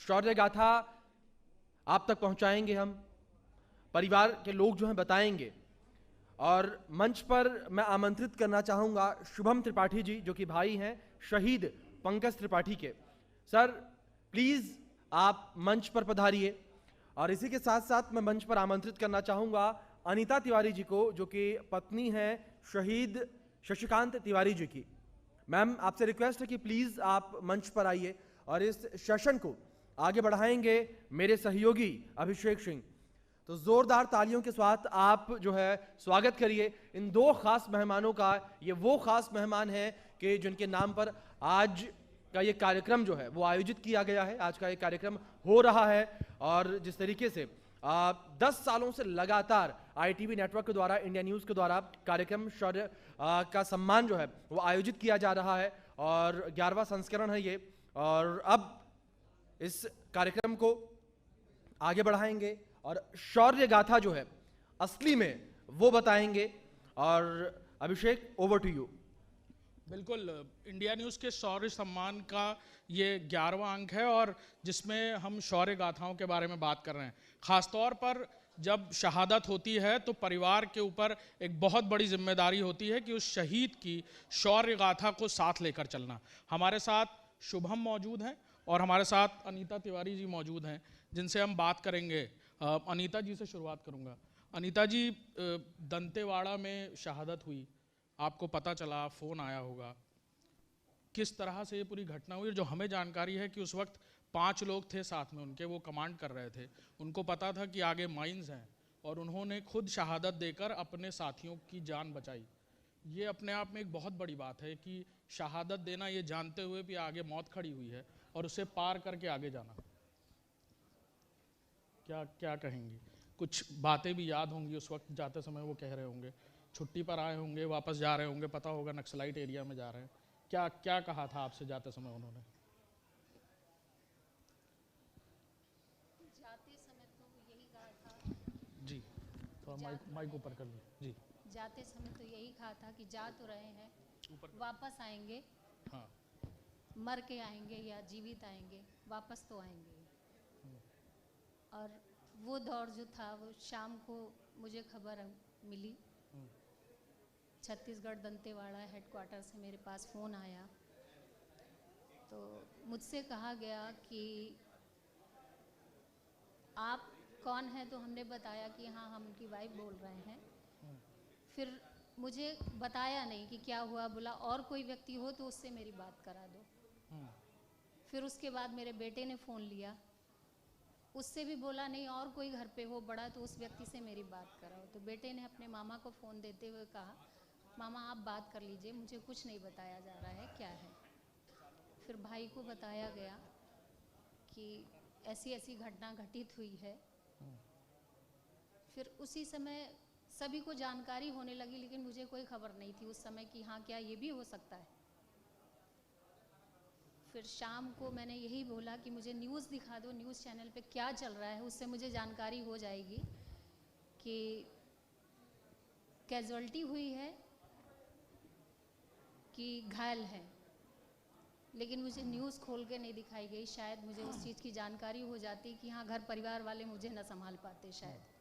शौर्य गाथा आप तक पहुंचाएंगे हम, परिवार के लोग जो हैं बताएंगे। और मंच पर मैं आमंत्रित करना चाहूंगा शुभम त्रिपाठी जी, जो कि भाई हैं शहीद पंकज त्रिपाठी के। सर प्लीज आप मंच पर पधारिए। और इसी के साथ साथ मैं मंच पर आमंत्रित करना चाहूंगा अनीता तिवारी जी को, जो कि पत्नी हैं शहीद शशिकांत तिवारी जी की। मैम आपसे रिक्वेस्ट है कि प्लीज आप मंच पर आइए और इस सेशन को आगे बढ़ाएंगे मेरे सहयोगी अभिषेक सिंह। तो जोरदार तालियों के साथ आप जो है स्वागत करिए इन दो खास मेहमानों का। ये वो खास मेहमान हैं कि जिनके नाम पर आज का ये कार्यक्रम जो है वो आयोजित किया गया है, आज का ये कार्यक्रम हो रहा है। और जिस तरीके से 10 सालों से लगातार ITV नेटवर्क के द्वारा, इंडिया न्यूज़ के द्वारा कार्यक्रम शौर्य का सम्मान जो है वो आयोजित किया जा रहा है और 11वां संस्करण है ये। और अब इस कार्यक्रम को आगे बढ़ाएंगे और शौर्य गाथा जो है असली में वो बताएंगे। और अभिषेक ओवर टू यू। बिल्कुल, इंडिया न्यूज़ के शौर्य सम्मान का ये 11वां अंक है और जिसमें हम शौर्य गाथाओं के बारे में बात कर रहे हैं। ख़ासतौर पर जब शहादत होती है तो परिवार के ऊपर एक बहुत बड़ी जिम्मेदारी होती है कि उस शहीद की शौर्य गाथा को साथ लेकर चलना। हमारे साथ शुभम मौजूद हैं और हमारे साथ अनीता तिवारी जी मौजूद हैं जिनसे हम बात करेंगे। अनीता जी से शुरुआत करूंगा। अनीता जी, दंतेवाड़ा में शहादत हुई, आपको पता चला, फ़ोन आया होगा, किस तरह से ये पूरी घटना हुई? जो हमें जानकारी है कि उस वक्त 5 लोग थे साथ में उनके, वो कमांड कर रहे थे, उनको पता था कि आगे माइंस हैं और उन्होंने खुद शहादत देकर अपने साथियों की जान बचाई। ये अपने आप में एक बहुत बड़ी बात है कि शहादत देना ये जानते हुए भी आगे मौत खड़ी हुई है और उसे पार करके आगे जाना। क्या क्या कहेंगी? कुछ बातें भी याद होंगी उस वक्त जाते समय, वो कह रहे होंगे, छुट्टी पर आए होंगे, वापस जा रहे होंगे, पता होगा नक्सलाइट एरिया में जा रहे हैं। क्या क्या कहा था आपसे जाते समय उन्होंने? जाते समय तो यही कहा था जी, थोड़ा माइक ऊपर कर ली जी। जाते समय तो यही कहा था कि जा तो रहे हैं, वापस आएंगे। हाँ, मर के आएंगे या जीवित आएंगे, वापस तो आएंगे। और वो दौर जो था वो शाम को मुझे खबर मिली, छत्तीसगढ़ दंतेवाड़ा हेडक्वार्टर से मेरे पास फ़ोन आया। तो मुझसे कहा गया कि आप कौन हैं? तो हमने बताया कि हाँ, हम उनकी वाइफ बोल रहे हैं। फिर मुझे बताया नहीं कि क्या हुआ, बोला और कोई व्यक्ति हो तो उससे मेरी बात करा दो। फिर उसके बाद मेरे बेटे ने फ़ोन लिया, उससे भी बोला नहीं और कोई घर पे हो बड़ा तो उस व्यक्ति से मेरी बात कराओ। तो बेटे ने अपने मामा को फ़ोन देते हुए कहा, मामा आप बात कर लीजिए, मुझे कुछ नहीं बताया जा रहा है, क्या है। फिर भाई को बताया गया कि ऐसी ऐसी घटना घटित हुई है। फिर उसी समय सभी को जानकारी होने लगी, लेकिन मुझे कोई खबर नहीं थी उस समय कि हाँ क्या ये भी हो सकता है। फिर शाम को मैंने यही बोला कि मुझे न्यूज़ दिखा दो, न्यूज़ चैनल पे क्या चल रहा है, उससे मुझे जानकारी हो जाएगी कि कैजुअल्टी हुई है कि घायल है। लेकिन मुझे न्यूज़ खोल के नहीं दिखाई गई, शायद मुझे उस चीज़ की जानकारी हो जाती कि हाँ घर परिवार वाले मुझे न संभाल पाते शायद।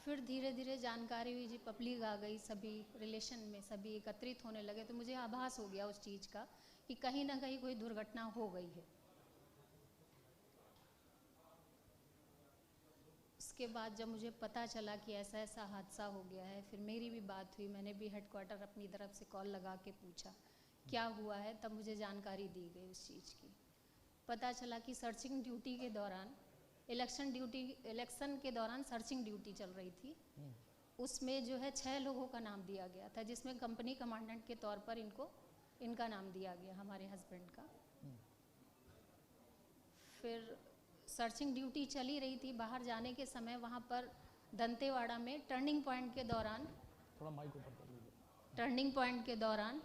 फिर धीरे धीरे जानकारी हुई जी, पब्लिक आ गई, सभी रिलेशन में सभी एकत्रित होने लगे, तो मुझे आभास हो गया उस चीज़ का कि कहीं ना कहीं कोई दुर्घटना हो गई है। उसके बाद जब मुझे पता चला कि ऐसा ऐसा हादसा हो गया है, फिर मेरी भी बात हुई, मैंने भी हेडक्वार्टर अपनी तरफ से कॉल लगा के पूछा क्या हुआ है। तब मुझे जानकारी दी गई उस चीज़ की। पता चला कि सर्चिंग ड्यूटी के दौरान, इलेक्शन के दौरान सर्चिंग ड्यूटी चल रही थी, उसमें जो है 6 लोगों का नाम दिया गया था, जिसमें कंपनी कमांडेंट के तौर पर इनका नाम दिया गया, हमारे हस्बैंड का। फिर सर्चिंग ड्यूटी चली रही थी, बाहर जाने के समय वहाँ पर दंतेवाड़ा में टर्निंग पॉइंट के दौरान, थोड़ा माइक ऊपर कर लीजिए, टर्निंग पॉइंट के दौरान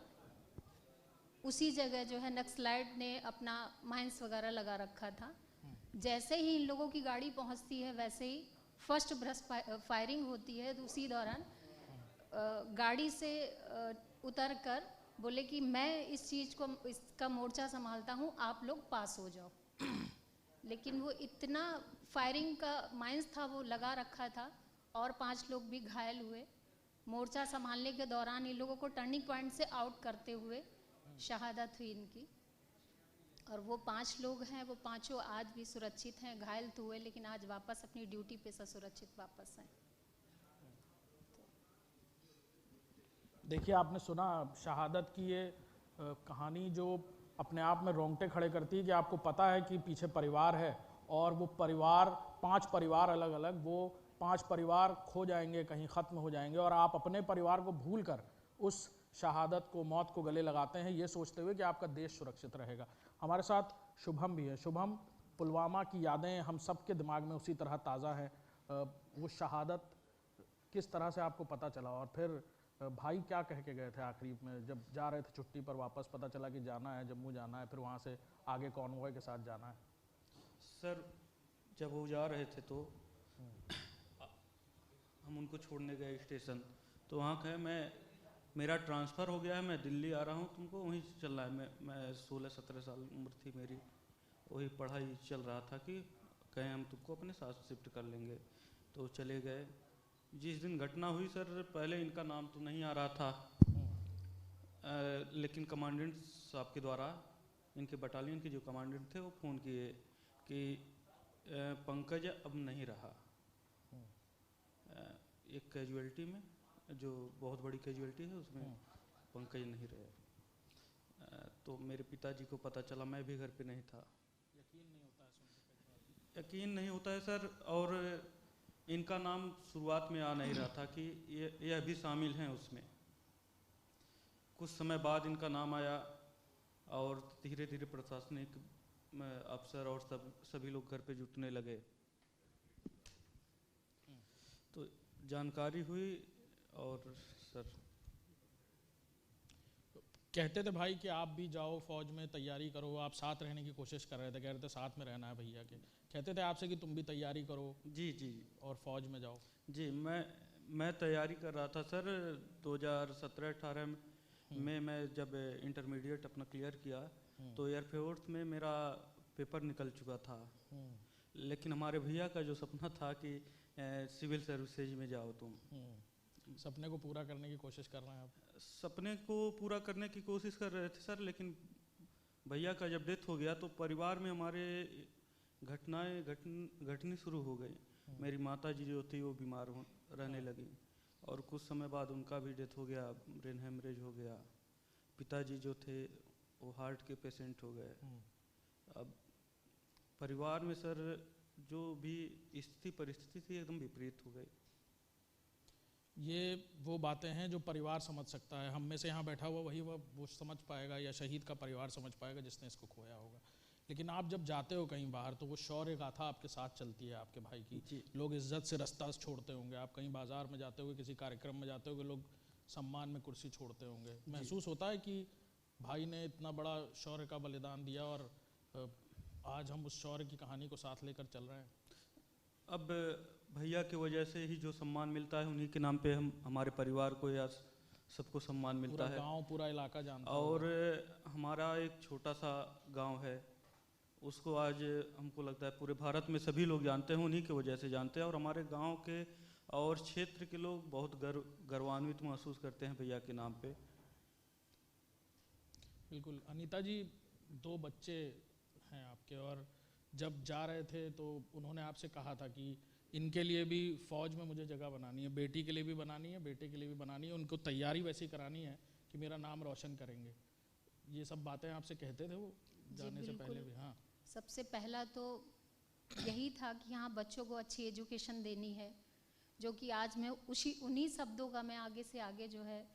उसी जगह जो है नक्सलाइट ने अपना माइंस वगैरह लगा रखा था। जैसे ही इन लोगों की गाड़ी पहुंचती है वैसे ही फर्स्ट ब्रस्ट फायरिंग होती है। तो उसी दौरान गाड़ी से उतरकर बोले कि मैं इस चीज़ को, इसका मोर्चा संभालता हूँ, आप लोग पास हो जाओ। लेकिन वो इतना फायरिंग का माइंस था, वो लगा रखा था, और 5 लोग भी घायल हुए। मोर्चा संभालने के दौरान इन लोगों को टर्निंग पॉइंट से आउट करते हुए शहादत हुई इनकी। और वो 5 लोग हैं, वो पांचों आज भी सुरक्षित हैं। घायल तो हुए लेकिन आज वापस अपनी ड्यूटी पे सुरक्षित वापस हैं। देखिए, आपने सुना शहादत की ये कहानी, जो अपने आप में रोंगटे खड़े करती है कि आपको पता है कि पीछे परिवार है, और वो परिवार 5 परिवार अलग अलग, वो 5 परिवार खो जाएंगे, कहीं ख़त्म हो जाएंगे, और आप अपने परिवार को भूल कर उस शहादत को, मौत को गले लगाते हैं, ये सोचते हुए कि आपका देश सुरक्षित रहेगा। हमारे साथ शुभम भी है। शुभम, पुलवामा की यादें हम सब के दिमाग में उसी तरह ताज़ा है। वो शहादत किस तरह से आपको पता चला, और फिर भाई क्या कह के गए थे आखिरी में जब जा रहे थे छुट्टी पर, वापस पता चला कि जाना है, जम्मू जाना है, फिर वहाँ से आगे कॉन्वॉय के साथ जाना है? सर, जब वो जा रहे थे तो हम उनको छोड़ने गए स्टेशन, तो वहाँ कहे मेरा ट्रांसफ़र हो गया है, मैं दिल्ली आ रहा हूँ, तुमको वहीं चलना है। मैं 16-17 साल उम्र थी मेरी, वही पढ़ाई चल रहा था कि कहें हम तुमको अपने साथ शिफ्ट कर लेंगे, तो चले गए। जिस दिन घटना हुई सर, पहले इनका नाम तो नहीं आ रहा था, लेकिन कमांडेंट साहब के द्वारा, इनके बटालियन के जो कमांडेंट थे, वो फ़ोन किए कि पंकज अब नहीं रहा। एक कैजुअल्टी में, जो बहुत बड़ी कैजुअल्टी है, उसमें पंकज नहीं रहे। तो मेरे पिताजी को पता चला, मैं भी घर पे नहीं था। यकीन नहीं होता है सर, और इनका नाम शुरुआत में आ नहीं रहा था कि यह भी शामिल हैं उसमें। कुछ समय बाद इनका नाम आया, और धीरे धीरे प्रशासनिक अफसर और सभी लोग घर पे जुटने लगे, तो जानकारी हुई। और सर कहते थे भाई कि आप भी जाओ फौज में, तैयारी करो, आप साथ रहने की कोशिश कर रहे थे, कह रहे थे साथ में रहना है भैया के, कहते थे आपसे कि तुम भी तैयारी करो। जी जी और फौज में जाओ। जी, मैं तैयारी कर रहा था सर। 2017-18 में मैं जब इंटरमीडिएट अपना क्लियर किया, तो एयरफोर्स में मेरा पेपर निकल चुका था। लेकिन हमारे भैया का जो सपना था कि सिविल सर्विसेज में जाओ तुम। सपने को पूरा करने की कोशिश कर रहे हैं आप? सपने को पूरा करने की कोशिश कर रहे थे सर, लेकिन भैया का जब डेथ हो गया तो परिवार में हमारे घटनाएं घटनी शुरू हो गई। मेरी माता जी जो थी वो बीमार रहने लगी, और कुछ समय बाद उनका भी डेथ हो गया, ब्रेन हेमरेज हो गया। पिताजी जो थे वो हार्ट के पेशेंट हो गए। अब परिवार में सर जो भी स्थिति परिस्थिति थी एकदम विपरीत हो गई। ये वो बातें हैं जो परिवार समझ सकता है। हम में से यहाँ बैठा हुआ वही वो समझ पाएगा, या शहीद का परिवार समझ पाएगा जिसने इसको खोया होगा। लेकिन आप जब जाते हो कहीं बाहर तो वो शौर्य गाथा आपके साथ चलती है आपके भाई की। लोग इज्जत से रास्ता छोड़ते होंगे, आप कहीं बाजार में जाते होंगे, किसी कार्यक्रम में जाते होंगे, लोग सम्मान में कुर्सी छोड़ते होंगे। महसूस होता है कि भाई ने इतना बड़ा शौर्य का बलिदान दिया, और आज हम उस शौर्य की कहानी को साथ लेकर चल रहे हैं। अब भैया की वजह से ही जो सम्मान मिलता है, उन्हीं के नाम पे हमारे परिवार को या सबको सम्मान मिलता है। गांव पूरा इलाका जानता है। और हमारा एक छोटा सा गांव है, उसको आज हमको लगता है पूरे भारत में सभी लोग जानते हैं, उन्हीं की वजह से जानते हैं। और हमारे गांव के और क्षेत्र के लोग बहुत गर्वान्वित महसूस करते हैं भैया के नाम पे। बिल्कुल। अनीता जी, 2 बच्चे हैं आपके, और जब जा रहे थे तो उन्होंने आपसे कहा था कि इनके लिए भी फौज में मुझे जगह बनानी है, बेटी के लिए भी बनानी है, बेटे के लिए भी बनानी है, उनको तैयारी वैसी करानी है कि मेरा नाम रोशन करेंगे। ये सब बातें आपसे कहते थे वो जाने से पहले भी? हाँ, सबसे पहला तो यही था कि हाँ, बच्चों को अच्छी एजुकेशन देनी है, जो कि आज मैं उन्हीं शब्दों का मैं आगे से आगे जो है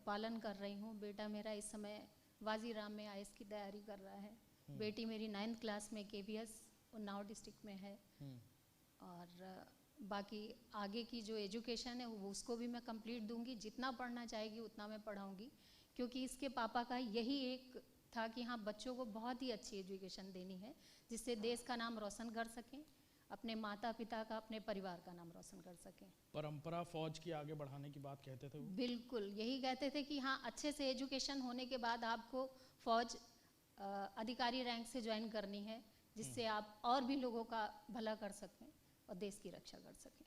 पालन कर रही हूँ। बेटा मेरा इस समय वाजीराम में IAS की तैयारी कर रहा है। बेटी मेरी 9th क्लास में KVS उन्नाव डिस्ट्रिक्ट में है। और बाकी आगे की जो एजुकेशन है वो उसको भी मैं कंप्लीट दूंगी, जितना पढ़ना चाहेगी उतना मैं पढ़ाऊंगी, क्योंकि इसके पापा का यही एक था कि हाँ, बच्चों को बहुत ही अच्छी एजुकेशन देनी है जिससे देश का नाम रोशन कर सकें, अपने माता पिता का, अपने परिवार का नाम रोशन कर सकें। परंपरा फौज की आगे बढ़ाने की बात कहते थे वो। बिल्कुल यही कहते थे कि हाँ, अच्छे से एजुकेशन होने के बाद आपको फौज अधिकारी रैंक से ज्वाइन करनी है, जिससे आप और भी लोगों का भला कर सकें और देश की रक्षा कर सकें।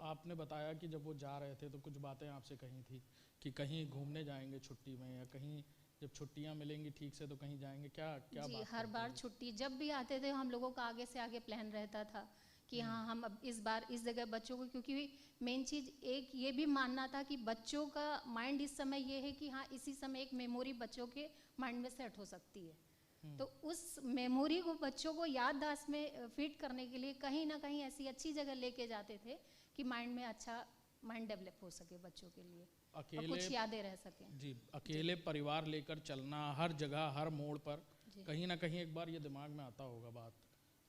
आपने बताया कि जब वो जा रहे थे तो कुछ बातें आपसे कही थी कि कहीं घूमने जाएंगे छुट्टी में, या कहीं जब छुट्टियां मिलेंगी ठीक से तो कहीं जाएंगे, क्या क्या जी, बात हर करते बार थे? छुट्टी जब भी आते थे हम लोगों का आगे से आगे प्लान रहता था कि हाँ, हम अब इस बार इस जगह बच्चों को, क्योंकि मेन चीज़ एक ये भी मानना था कि बच्चों का माइंड इस समय ये है कि हाँ, इसी समय एक मेमोरी बच्चों के माइंड में सेट हो सकती है। तो उस मेमोरी को, बच्चों को याददाश्त में फिट करने के लिए कहीं ना कहीं ऐसी अच्छी जगह लेके जाते थे कि माइंड में अच्छा माइंड डेवलप हो सके बच्चों के लिए, और अकेले कुछ यादें रह सकें। जी, अकेले परिवार लेकर चलना हर जगह हर मोड़ पर, जी। कहीं ना कहीं एक बार ये दिमाग में आता होगा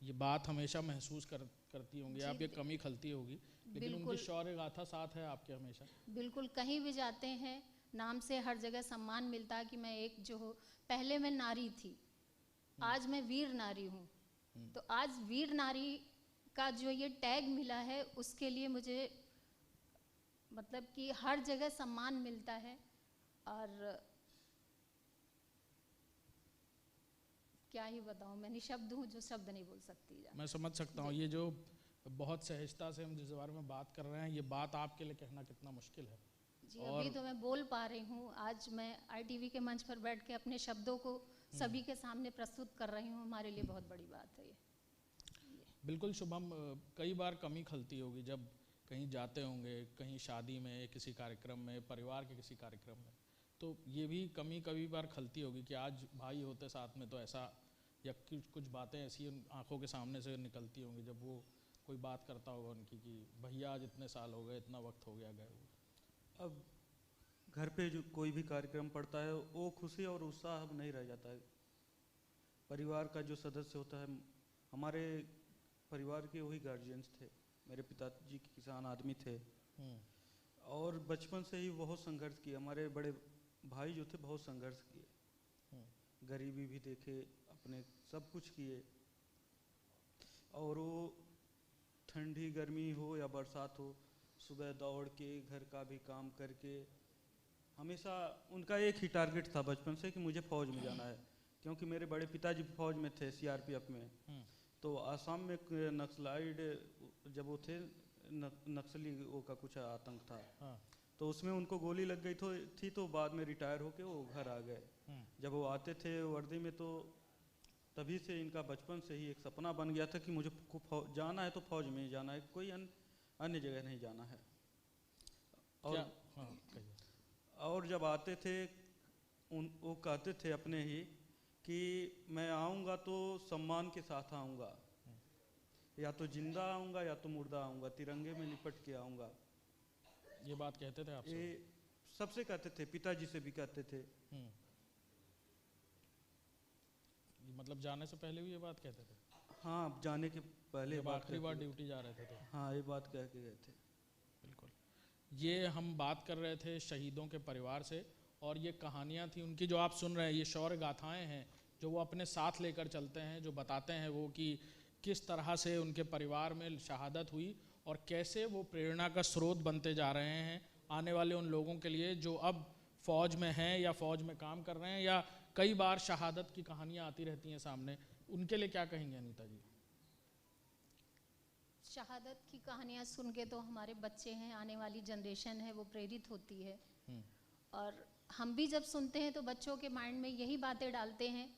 ये बात हमेशा महसूस करती होंगी जी, आप, ये कमी खलती होगी, लेकिन बिल्कुल। उनकी शौर्य गाथा साथ है आपके हमेशा। बिल्कुल, कहीं भी जाते हैं नाम से हर जगह सम्मान मिलता है कि मैं एक जो हो, पहले मैं नारी थी, आज मैं वीर नारी हूँ। तो आज वीर नारी का जो ये टैग मिला है, उसके लिए मुझे मतलब कि हर जगह सम्मान मिलता है। और क्या ही बताऊँ, मैं निशब्द हूँ जो शब्द नहीं बोल सकती। मैं समझ सकता हूँ, ये जो बहुत सहजता से हम जिस बारे में बात कर रहे हैं, ये बात आपके लिए कहना कितना मुश्किल है। जी, अभी तो मैं बोल पा रही हूँ, आज मैं ITV के मंच पर बैठ के अपने शब्दों को सभी के सामने प्रस्तुत कर रही हूँ, हमारे लिए बहुत बड़ी बात है ये। बिल्कुल शुभम, कई बार कमी खलती होगी जब कहीं जाते होंगे, कहीं शादी में, किसी कार्यक्रम में, परिवार के किसी कार्यक्रम में, तो ये भी कमी कभी बार खलती होगी कि आज भाई होते साथ में तो ऐसा, या कुछ बातें ऐसी उन आंखों के सामने से निकलती होंगी जब वो कोई बात करता होगा उनकी कि भैया आज इतने साल हो गए, इतना वक्त हो गया गए। अब घर पे जो कोई भी कार्यक्रम पड़ता है, वो खुशी और उत्साह अब नहीं रह जाता है। परिवार का जो सदस्य होता है, हमारे परिवार के वही गार्जियंस थे। मेरे पिताजी किसान आदमी थे और बचपन से ही बहुत संघर्ष किए। हमारे बड़े भाई जो थे बहुत संघर्ष किए, गरीबी भी देखे, अपने सब कुछ किए। और वो ठंडी गर्मी हो या बरसात हो, सुबह दौड़ के घर का भी काम करके, हमेशा उनका एक ही टारगेट था बचपन से कि मुझे फौज में जाना है। क्योंकि मेरे बड़े पिताजी फौज में थे, CRPF में। तो आसाम में नक्सलाइड जब वो थे, नक्सली वो का कुछ आतंक था। तो उसमें उनको गोली लग गई थी, तो बाद में रिटायर होके वो घर आ गए। जब वो आते थे वर्दी में, तो तभी से इनका बचपन से ही एक सपना बन गया था कि मुझे जाना है तो फौज में ही जाना है, कोई अन्य जगह नहीं जाना है। और जब आते थे वो कहते थे अपने ही कि मैं आऊँगा तो सम्मान के साथ आऊँगा, या तो जिंदा आऊँगा या तो मुर्दा आऊँगा, तिरंगे में लिपट के आऊँगा। ये बात कहते थे आपसे? ये सबसे कहते थे, पिताजी से भी कहते थे। मतलब जाने से पहले भी ये बात कहते थे? हाँ, जाने के पहले, आखिरी बार ड्यूटी जा रहे थे तो? हाँ, ये बात कह के गए थे। बिल्कुल। ये हम बात कर रहे थे शहीदों के परिवार से, और ये कहानियाँ थी उनकी जो आप सुन रहे हैं, ये शौर्य गाथाएं हैं जो वो अपने साथ लेकर चलते हैं, जो बताते हैं वो कि किस तरह से उनके परिवार में शहादत हुई और कैसे वो प्रेरणा का स्रोत बनते जा रहे हैं आने वाले उन लोगों के लिए जो अब फौज में हैं या फौज में काम कर रहे हैं, या कई बार शहादत की कहानियाँ आती रहती हैं सामने। उनके लिए क्या कहेंगे अनीता जी? शहादत की कहानियाँ सुन के तो हमारे बच्चे हैं, आने वाली जनरेशन है, वो प्रेरित होती है। और हम भी जब सुनते हैं तो बच्चों के माइंड में यही बातें डालते हैं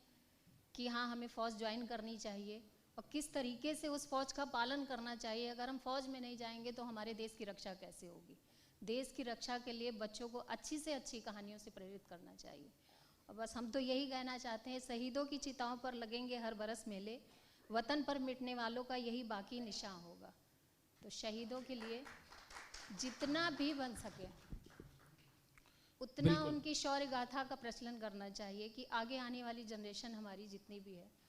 कि हाँ, हमें फ़ौज ज्वाइन करनी चाहिए और किस तरीके से उस फ़ौज का पालन करना चाहिए। अगर हम फ़ौज में नहीं जाएंगे तो हमारे देश की रक्षा कैसे होगी। देश की रक्षा के लिए बच्चों को अच्छी से अच्छी कहानियों से प्रेरित करना चाहिए। और बस हम तो यही कहना चाहते हैं, शहीदों की चिताओं पर लगेंगे हर बरस मेले, वतन पर मिटने वालों का यही बाकी निशान होगा। तो शहीदों के लिए जितना भी बन सके उतना उनकी शौर्य गाथा का प्रचलन करना चाहिए कि आगे आने वाली जनरेशन हमारी जितनी भी है